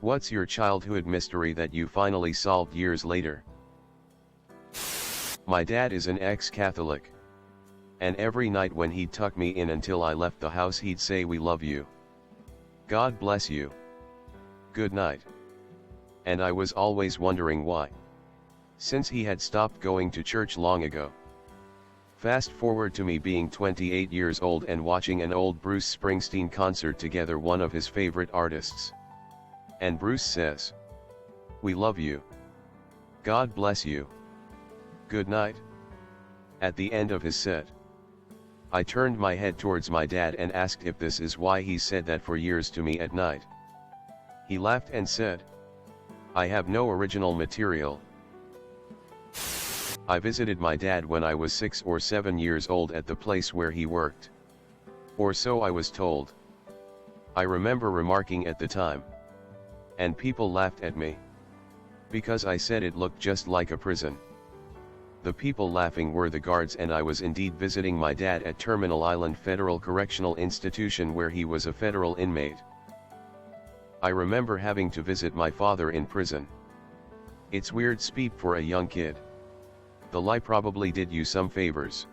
What's your childhood mystery that you finally solved years later? My dad is an ex-Catholic. And every night when he'd tuck me in until I left the house he'd say, "We love you. God bless you. Good night." And I was always wondering why. Since he had stopped going to church long ago. Fast forward to me being 28 years old and watching an old Bruce Springsteen concert together, one of his favorite artists. And Bruce says, "We love you. God bless you. Good night." At the end of his set. I turned my head towards my dad and asked if this is why he said that for years to me at night. He laughed and said, "I have no original material." I visited my dad when I was 6 or 7 years old at the place where he worked. Or so I was told. I remember remarking at the time. And people laughed at me. Because I said it looked just like a prison. The people laughing were the guards, and I was indeed visiting my dad at Terminal Island Federal Correctional Institution where he was a federal inmate. I remember having to visit my father in prison. It's weird speak for a young kid. The lie probably did you some favors.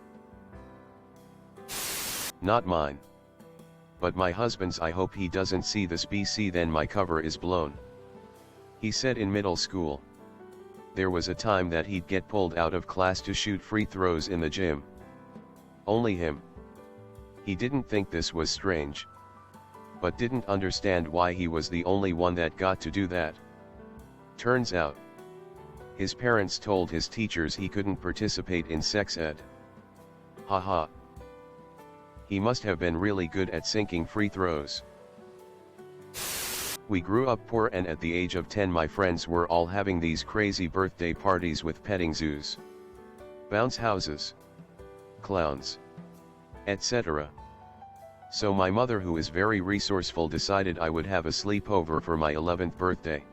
Not mine. But my husband's. I hope he doesn't see this BC, then my cover is blown. He said in middle school. There was a time that he'd get pulled out of class to shoot free throws in the gym. Only him. He didn't think this was strange. But didn't understand why he was the only one that got to do that. Turns out, his parents told his teachers he couldn't participate in sex ed. Haha. He must have been really good at sinking free throws. We grew up poor, and at the age of 10 my friends were all having these crazy birthday parties with petting zoos, bounce houses, clowns, etc. So my mother, who is very resourceful, decided I would have a sleepover for my 11th birthday.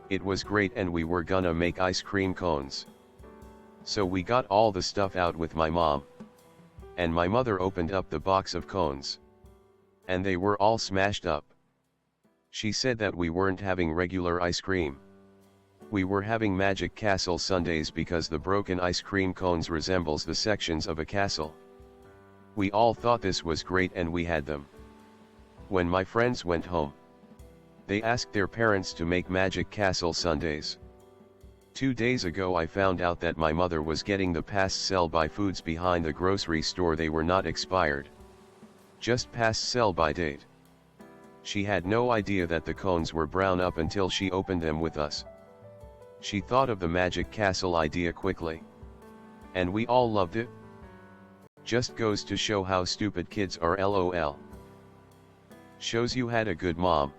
It was great, and we were gonna make ice cream cones. So we got all the stuff out with my mom. And my mother opened up the box of cones. And they were all smashed up. She said that we weren't having regular ice cream. We were having Magic Castle sundaes because the broken ice cream cones resembles the sections of a castle. We all thought this was great and we had them. When my friends went home, they asked their parents to make Magic Castle sundaes. 2 days ago I found out that my mother was getting the past sell-by foods behind the grocery store. They were not expired. Just past sell-by date. She had no idea that the cones were brown up until she opened them with us. She thought of the Magic Castle idea quickly. And we all loved it. Just goes to show how stupid kids are, lol. Shows you had a good mom.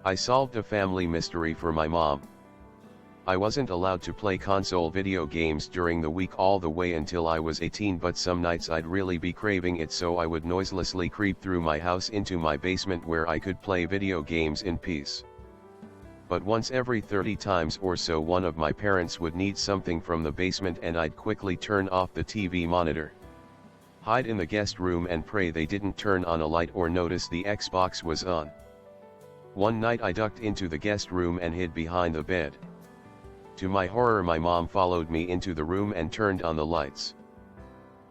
I solved a family mystery for my mom. I wasn't allowed to play console video games during the week all the way until I was 18, but some nights I'd really be craving it, so I would noiselessly creep through my house into my basement where I could play video games in peace. But once every 30 times or so one of my parents would need something from the basement and I'd quickly turn off the TV monitor, hide in the guest room and pray they didn't turn on a light or notice the Xbox was on. One night I ducked into the guest room and hid behind the bed. To my horror, my mom followed me into the room and turned on the lights.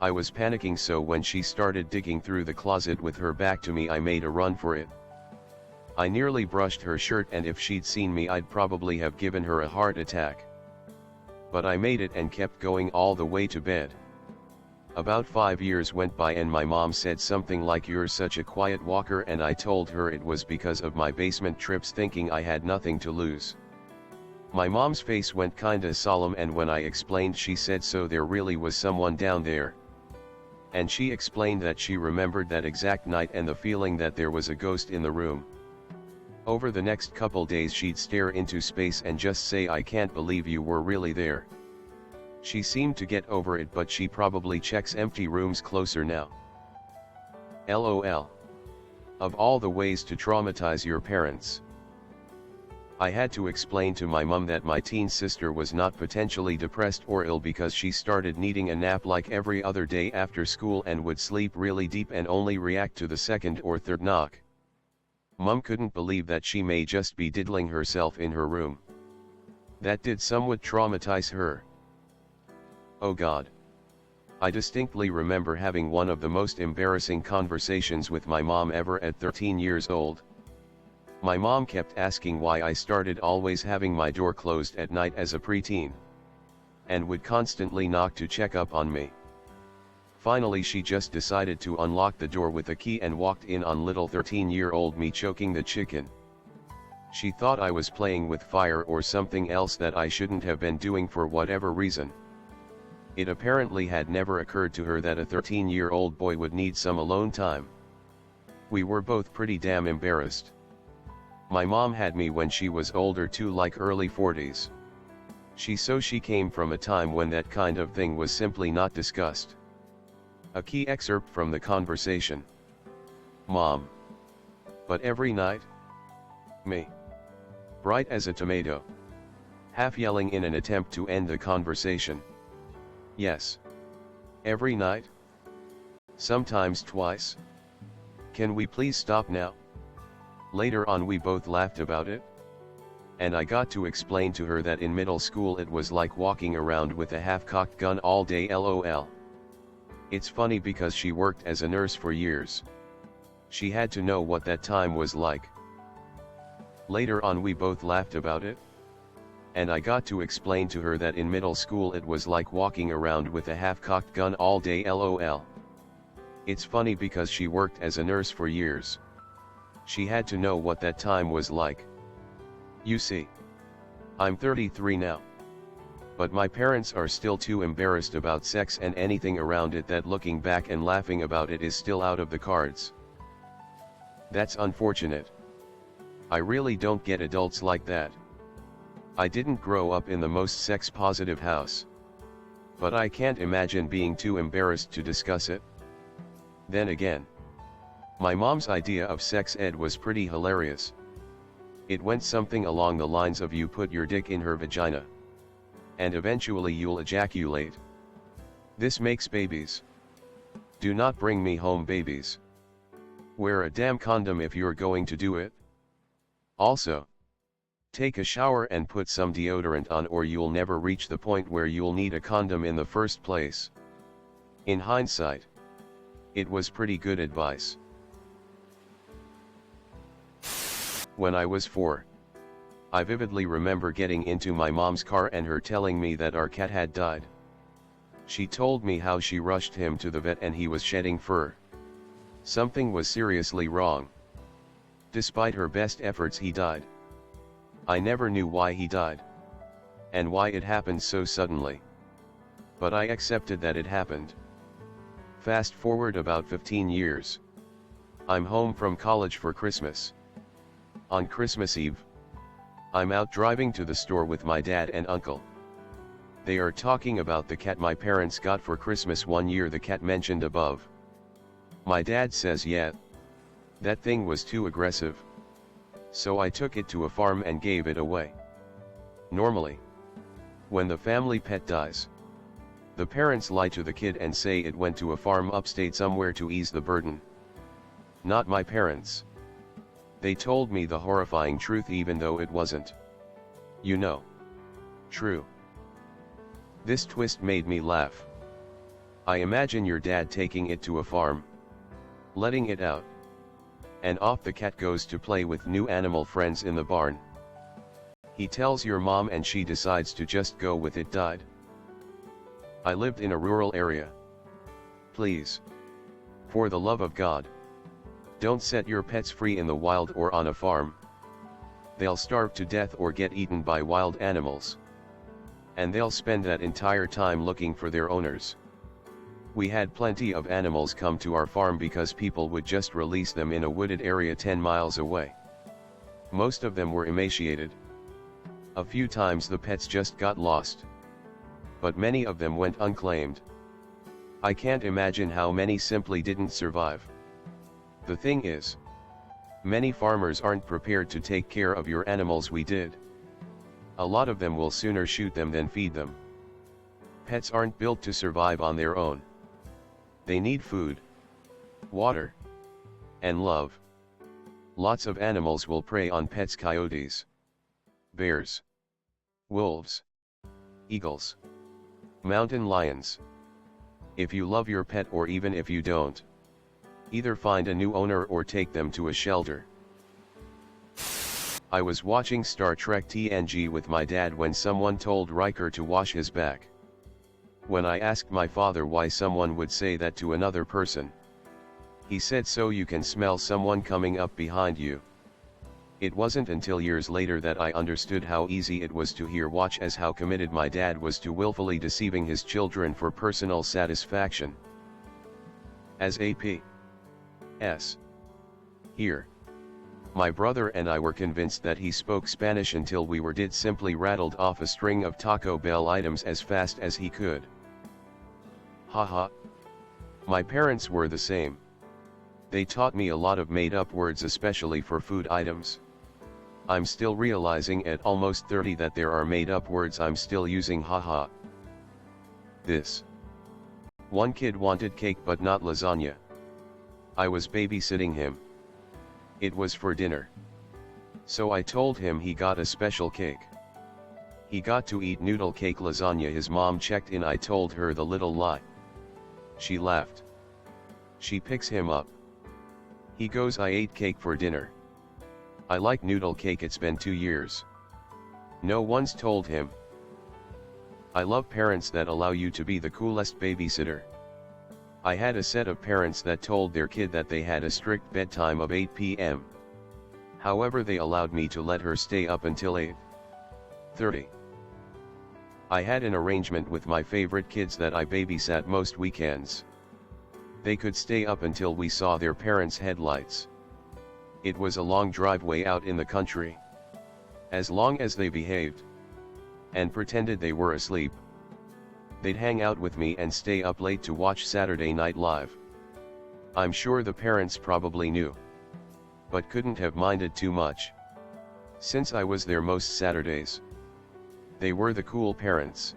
I was panicking, so when she started digging through the closet with her back to me, I made a run for it. I nearly brushed her shirt, and if she'd seen me I'd probably have given her a heart attack. But I made it and kept going all the way to bed. About 5 years went by and my mom said something like, "You're such a quiet walker," and I told her it was because of my basement trips, thinking I had nothing to lose. My mom's face went kinda solemn, and when I explained she said, "So there really was someone down there?" And she explained that she remembered that exact night and the feeling that there was a ghost in the room. Over the next couple days she'd stare into space and just say, "I can't believe you were really there." She seemed to get over it, but she probably checks empty rooms closer now. LOL. Of all the ways to traumatize your parents. I had to explain to my mom that my teen sister was not potentially depressed or ill because she started needing a nap like every other day after school and would sleep really deep and only react to the second or third knock. Mum couldn't believe that she may just be diddling herself in her room. That did somewhat traumatize her. Oh God. I distinctly remember having one of the most embarrassing conversations with my mom ever at 13 years old. My mom kept asking why I started always having my door closed at night as a preteen, and would constantly knock to check up on me. Finally she just decided to unlock the door with a key and walked in on little 13-year-old me choking the chicken. She thought I was playing with fire or something else that I shouldn't have been doing for whatever reason. It apparently had never occurred to her that a 13-year-old boy would need some alone time. We were both pretty damn embarrassed. My mom had me when she was older too, like early 40s. She came from a time when that kind of thing was simply not discussed. A key excerpt from the conversation. Mom. But every night? Me. Bright as a tomato. Half yelling in an attempt to end the conversation. Yes. Every night? Sometimes twice? Can we please stop now? Later on we both laughed about it. And I got to explain to her that in middle school it was like walking around with a half-cocked gun all day, lol. It's funny because she worked as a nurse for years. She had to know what that time was like. Later on we both laughed about it. And I got to explain to her that in middle school it was like walking around with a half-cocked gun all day, lol. It's funny because she worked as a nurse for years. She had to know what that time was like. You see. I'm 33 now. But my parents are still too embarrassed about sex and anything around it that looking back and laughing about it is still out of the cards. That's unfortunate. I really don't get adults like that. I didn't grow up in the most sex-positive house. But I can't imagine being too embarrassed to discuss it. Then again, my mom's idea of sex ed was pretty hilarious. It went something along the lines of you put your dick in her vagina. And eventually you'll ejaculate. This makes babies. Do not bring me home babies. Wear a damn condom if you're going to do it. Also, take a shower and put some deodorant on or you'll never reach the point where you'll need a condom in the first place. In hindsight, it was pretty good advice. When I was 4, I vividly remember getting into my mom's car and her telling me that our cat had died. She told me how she rushed him to the vet and he was shedding fur. Something was seriously wrong. Despite her best efforts, he died. I never knew why he died. And why it happened so suddenly. But I accepted that it happened. Fast forward about 15 years. I'm home from college for Christmas. On Christmas Eve, I'm out driving to the store with my dad and uncle. They are talking about the cat my parents got for Christmas one year, the cat mentioned above. My dad says, yeah, that thing was too aggressive. So I took it to a farm and gave it away. Normally, when the family pet dies, the parents lie to the kid and say it went to a farm upstate somewhere to ease the burden. Not my parents. They told me the horrifying truth even though it wasn't, you know, true. This twist made me laugh. I imagine your dad taking it to a farm, letting it out, and off the cat goes to play with new animal friends in the barn. He tells your mom and she decides to just go with it. Died. I lived in a rural area. Please, for the love of God, don't set your pets free in the wild or on a farm. They'll starve to death or get eaten by wild animals. And they'll spend that entire time looking for their owners. We had plenty of animals come to our farm because people would just release them in a wooded area 10 miles away. Most of them were emaciated. A few times the pets just got lost. But many of them went unclaimed. I can't imagine how many simply didn't survive. The thing is, many farmers aren't prepared to take care of your animals. We did. A lot of them will sooner shoot them than feed them. Pets aren't built to survive on their own. They need food, water, and love. Lots of animals will prey on pets: coyotes, bears, wolves, eagles, mountain lions. If you love your pet, or even if you don't, either find a new owner or take them to a shelter. I was watching Star Trek TNG with my dad when someone told Riker to wash his back. When I asked my father why someone would say that to another person, he said so you can smell someone coming up behind you. It wasn't until years later that I understood how easy it was to hear watch, as how committed my dad was to willfully deceiving his children for personal satisfaction. As A.P.S. Here, my brother and I were convinced that he spoke Spanish until we did simply rattled off a string of Taco Bell items as fast as he could. Haha. My parents were the same. They taught me a lot of made-up words, especially for food items. I'm still realizing at almost 30 that there are made-up words I'm still using. Haha. This one kid wanted cake but not lasagna. I was babysitting him. It was for dinner. So I told him he got a special cake. He got to eat noodle cake lasagna. His mom checked in. I told her the little lie. She laughed. She picks him up. He goes, I ate cake for dinner. I like noodle cake. It's been 2 years. No one's told him. I love parents that allow you to be the coolest babysitter. I had a set of parents that told their kid that they had a strict bedtime of 8 p.m. However, they allowed me to let her stay up until 8:30. I had an arrangement with my favorite kids that I babysat most weekends. They could stay up until we saw their parents' headlights. It was a long driveway out in the country. As long as they behaved and pretended they were asleep, they'd hang out with me and stay up late to watch Saturday Night Live. I'm sure the parents probably knew, but couldn't have minded too much, since I was there most Saturdays. They were the cool parents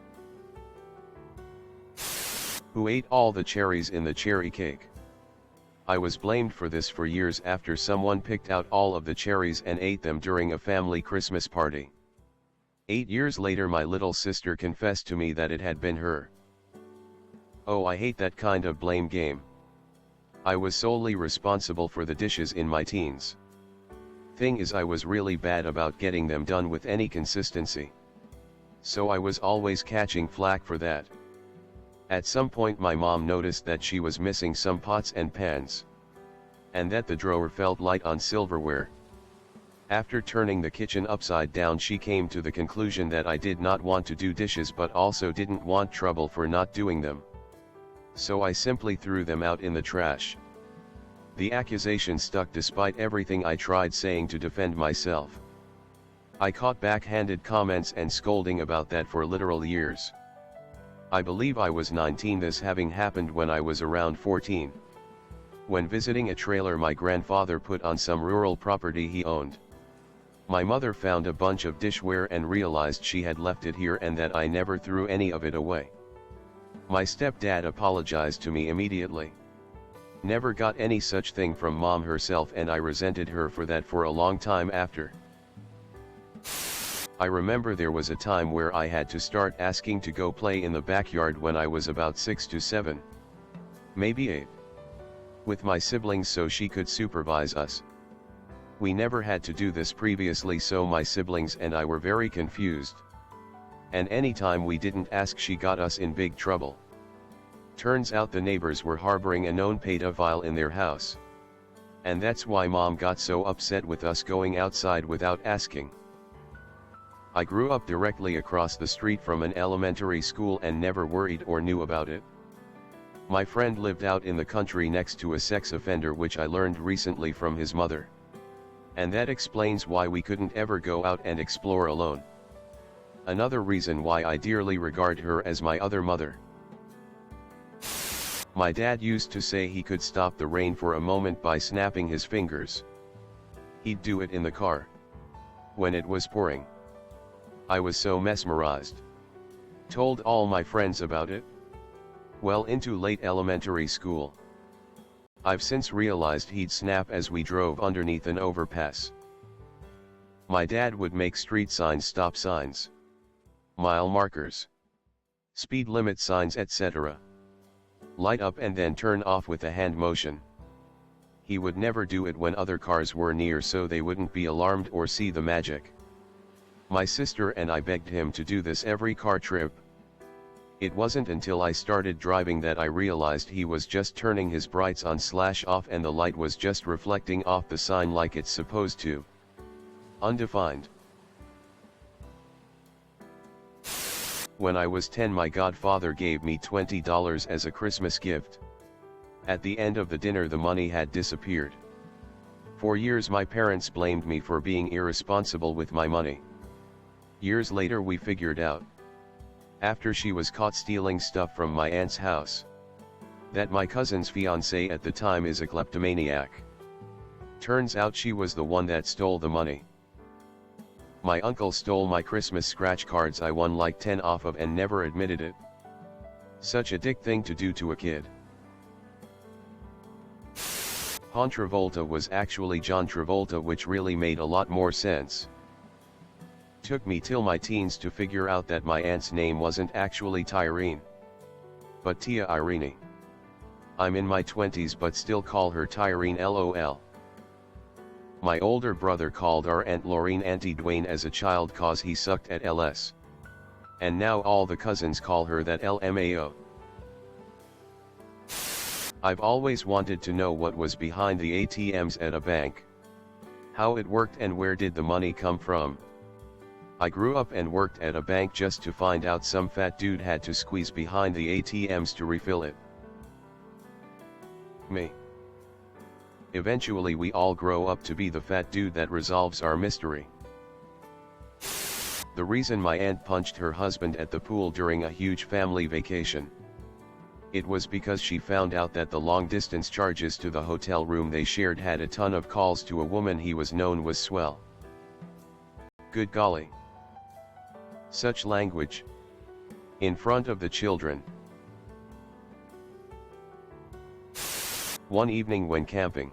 who ate all the cherries in the cherry cake. I was blamed for this for years after someone picked out all of the cherries and ate them during a family Christmas party. 8 years later, my little sister confessed to me that it had been her. Oh, I hate that kind of blame game. I was solely responsible for the dishes in my teens. Thing is, I was really bad about getting them done with any consistency. So I was always catching flack for that. At some point my mom noticed that she was missing some pots and pans, and that the drawer felt light on silverware. After turning the kitchen upside down, she came to the conclusion that I did not want to do dishes but also didn't want trouble for not doing them. So I simply threw them out in the trash. The accusation stuck despite everything I tried saying to defend myself. I caught backhanded comments and scolding about that for literal years. I believe I was 19, this having happened when I was around 14. When visiting a trailer my grandfather put on some rural property he owned. My mother found a bunch of dishware and realized she had left it here and that I never threw any of it away. My stepdad apologized to me immediately. Never got any such thing from mom herself, and I resented her for that for a long time after. I remember there was a time where I had to start asking to go play in the backyard when I was about 6 to 7. Maybe 8. With my siblings so she could supervise us. We never had to do this previously, so my siblings and I were very confused. And anytime we didn't ask, she got us in big trouble. Turns out the neighbors were harboring a known pedophile in their house. And that's why mom got so upset with us going outside without asking. I grew up directly across the street from an elementary school and never worried or knew about it. My friend lived out in the country next to a sex offender, which I learned recently from his mother. And that explains why we couldn't ever go out and explore alone. Another reason why I dearly regard her as my other mother. My dad used to say he could stop the rain for a moment by snapping his fingers. He'd do it in the car when it was pouring. I was so mesmerized. Told all my friends about it. Well into late elementary school, I've since realized he'd snap as we drove underneath an overpass. My dad would make street signs, stop signs, mile markers, speed limit signs, etc. light up and then turn off with a hand motion. He would never do it when other cars were near so they wouldn't be alarmed or see the magic. My sister and I begged him to do this every car trip. It wasn't until I started driving that I realized he was just turning his brights on / off and the light was just reflecting off the sign like it's supposed to. Undefined. When I was 10, my godfather gave me $20 as a Christmas gift. At the end of the dinner the money had disappeared. For years my parents blamed me for being irresponsible with my money. Years later we figured out, after she was caught stealing stuff from my aunt's house, that my cousin's fiancé at the time is a kleptomaniac. Turns out she was the one that stole the money. My uncle stole my Christmas scratch cards I won like 10 off of and never admitted it. Such a dick thing to do to a kid. John Travolta was actually John Travolta, which really made a lot more sense. Took me till my teens to figure out that my aunt's name wasn't actually Tyrene, but Tia Irene. I'm in my 20s but still call her Tyrene LOL. My older brother called our Aunt Laureen Auntie Dwayne as a child cause he sucked at LS. And now all the cousins call her that LMAO. I've always wanted to know what was behind the ATMs at a bank. How it worked and where did the money come from. I grew up and worked at a bank just to find out some fat dude had to squeeze behind the ATMs to refill it. Me. Eventually we all grow up to be the fat dude that resolves our mystery. The reason my aunt punched her husband at the pool during a huge family vacation. It was because she found out that the long-distance charges to the hotel room they shared had a ton of calls to a woman he was known was swell. Good golly. Such language. In front of the children. One evening when camping,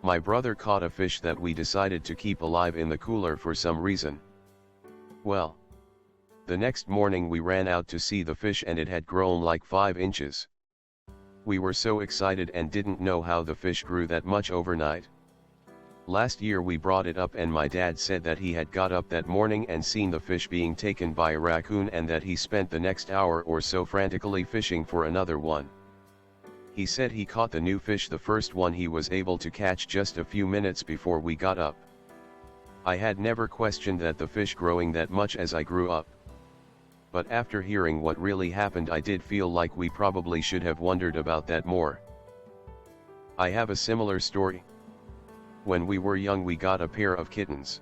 my brother caught a fish that we decided to keep alive in the cooler for some reason. Well, the next morning we ran out to see the fish and it had grown like 5 inches. We were so excited and didn't know how the fish grew that much overnight. Last year we brought it up and my dad said that he had got up that morning and seen the fish being taken by a raccoon and that he spent the next hour or so frantically fishing for another one. He said he caught the new fish, the first one he was able to catch, just a few minutes before we got up. I had never questioned that the fish growing that much as I grew up. But after hearing what really happened I did feel like we probably should have wondered about that more. I have a similar story. When we were young we got a pair of kittens.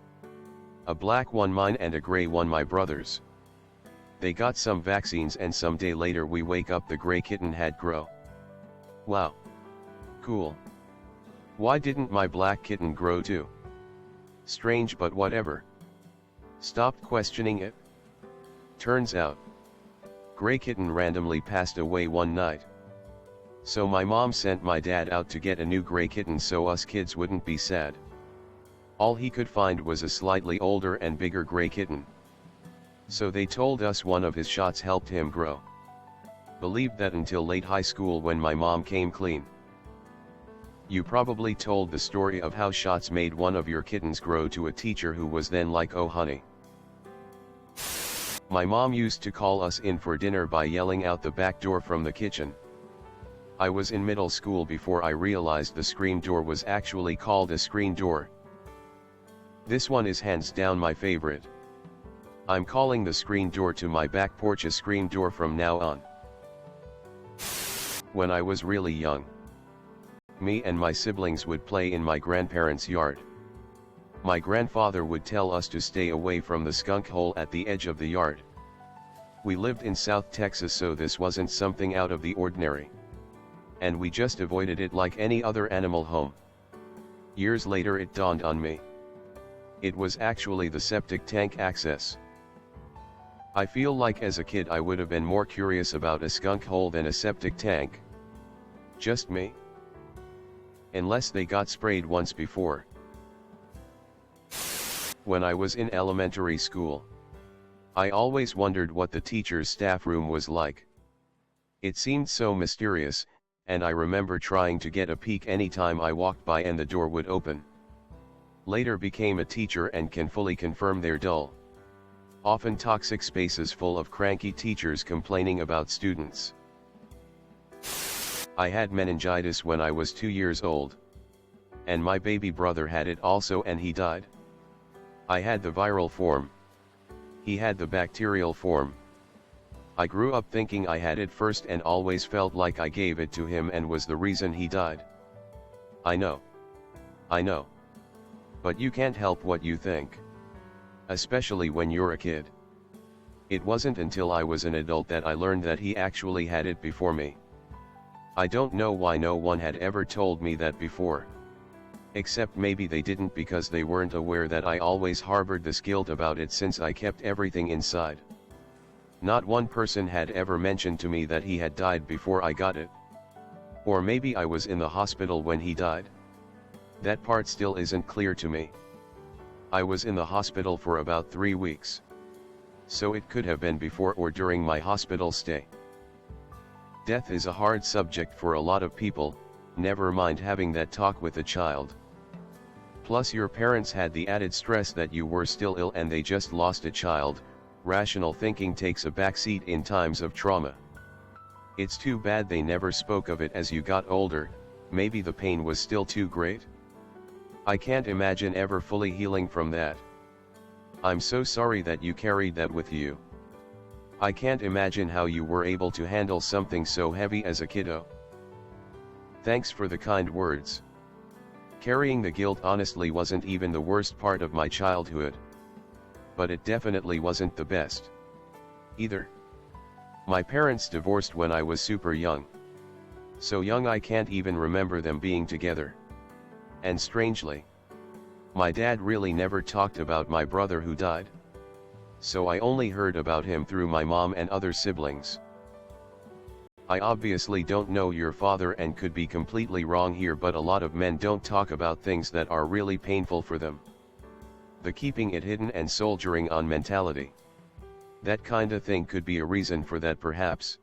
A black one mine and a gray one my brother's. They got some vaccines and some day later we wake up the gray kitten had grown. Wow. Cool. Why didn't my black kitten grow too? Strange, but whatever. Stopped questioning it. Turns out, gray kitten randomly passed away one night. So my mom sent my dad out to get a new gray kitten so us kids wouldn't be sad. All he could find was a slightly older and bigger gray kitten. So they told us one of his shots helped him grow. Believed that until late high school when my mom came clean. You probably told the story of how shots made one of your kittens grow to a teacher who was then like, "Oh honey." My mom used to call us in for dinner by yelling out the back door from the kitchen. I was in middle school before I realized the screen door was actually called a screen door. This one is hands down my favorite. I'm calling the screen door to my back porch a screen door from now on. When I was really young, me and my siblings would play in my grandparents' yard. My grandfather would tell us to stay away from the skunk hole at the edge of the yard. We lived in South Texas, so this wasn't something out of the ordinary. And we just avoided it like any other animal home. Years later it dawned on me. It was actually the septic tank access. I feel like as a kid I would have been more curious about a skunk hole than a septic tank. Just me? Unless they got sprayed once before. When I was in elementary school, I always wondered what the teacher's staff room was like. It seemed so mysterious, and I remember trying to get a peek anytime I walked by and the door would open. Later became a teacher and can fully confirm they're dull, often toxic spaces full of cranky teachers complaining about students. I had meningitis when I was 2 years old. And my baby brother had it also and he died. I had the viral form. He had the bacterial form. I grew up thinking I had it first and always felt like I gave it to him and was the reason he died. I know. But you can't help what you think. Especially when you're a kid. It wasn't until I was an adult that I learned that he actually had it before me. I don't know why no one had ever told me that before. Except maybe they didn't because they weren't aware that I always harbored this guilt about it since I kept everything inside. Not one person had ever mentioned to me that he had died before I got it. Or maybe I was in the hospital when he died. That part still isn't clear to me. I was in the hospital for about 3 weeks. So it could have been before or during my hospital stay. Death is a hard subject for a lot of people, never mind having that talk with a child. Plus your parents had the added stress that you were still ill and they just lost a child. Rational thinking takes a backseat in times of trauma. It's too bad they never spoke of it as you got older, maybe the pain was still too great? I can't imagine ever fully healing from that. I'm so sorry that you carried that with you. I can't imagine how you were able to handle something so heavy as a kiddo. Thanks for the kind words. Carrying the guilt honestly wasn't even the worst part of my childhood. But it definitely wasn't the best either. My parents divorced when I was super young. So young I can't even remember them being together. And strangely, my dad really never talked about my brother who died. So I only heard about him through my mom and other siblings. I obviously don't know your father and could be completely wrong here, but a lot of men don't talk about things that are really painful for them. The keeping it hidden and soldiering on mentality. That kinda thing could be a reason for that perhaps.